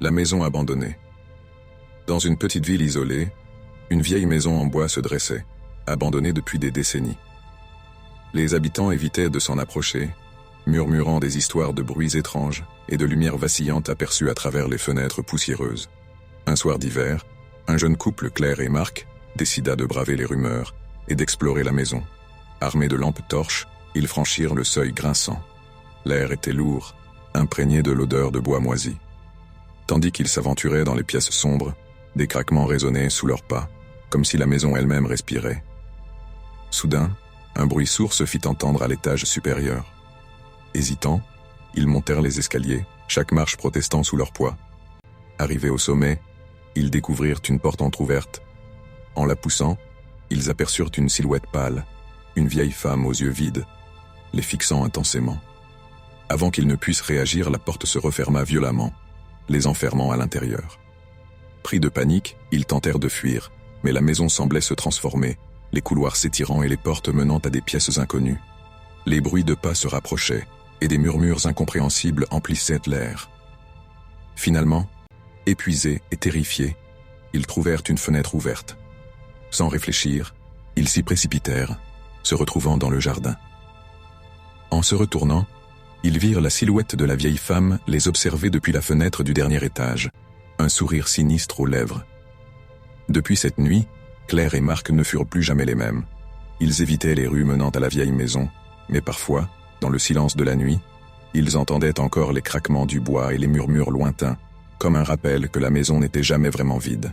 La maison abandonnée. Dans une petite ville isolée, une vieille maison en bois se dressait, abandonnée depuis des décennies. Les habitants évitaient de s'en approcher, murmurant des histoires de bruits étranges et de lumières vacillantes aperçues à travers les fenêtres poussiéreuses. Un soir d'hiver, un jeune couple, Claire et Marc, décida de braver les rumeurs et d'explorer la maison. Armés de lampes torches, ils franchirent le seuil grinçant. L'air était lourd, imprégné de l'odeur de bois moisi. Tandis qu'ils s'aventuraient dans les pièces sombres, des craquements résonnaient sous leurs pas, comme si la maison elle-même respirait. Soudain, un bruit sourd se fit entendre à l'étage supérieur. Hésitants, ils montèrent les escaliers, chaque marche protestant sous leur poids. Arrivés au sommet, ils découvrirent une porte entr'ouverte. En la poussant, ils aperçurent une silhouette pâle, une vieille femme aux yeux vides, les fixant intensément. Avant qu'ils ne puissent réagir, la porte se referma violemment, les enfermant à l'intérieur. Pris de panique, ils tentèrent de fuir, mais la maison semblait se transformer, les couloirs s'étirant et les portes menant à des pièces inconnues. Les bruits de pas se rapprochaient, et des murmures incompréhensibles emplissaient l'air. Finalement, épuisés et terrifiés, ils trouvèrent une fenêtre ouverte. Sans réfléchir, ils s'y précipitèrent, se retrouvant dans le jardin. En se retournant, ils virent la silhouette de la vieille femme les observer depuis la fenêtre du dernier étage, un sourire sinistre aux lèvres. Depuis cette nuit, Claire et Marc ne furent plus jamais les mêmes. Ils évitaient les rues menant à la vieille maison, mais parfois, dans le silence de la nuit, ils entendaient encore les craquements du bois et les murmures lointains, comme un rappel que la maison n'était jamais vraiment vide.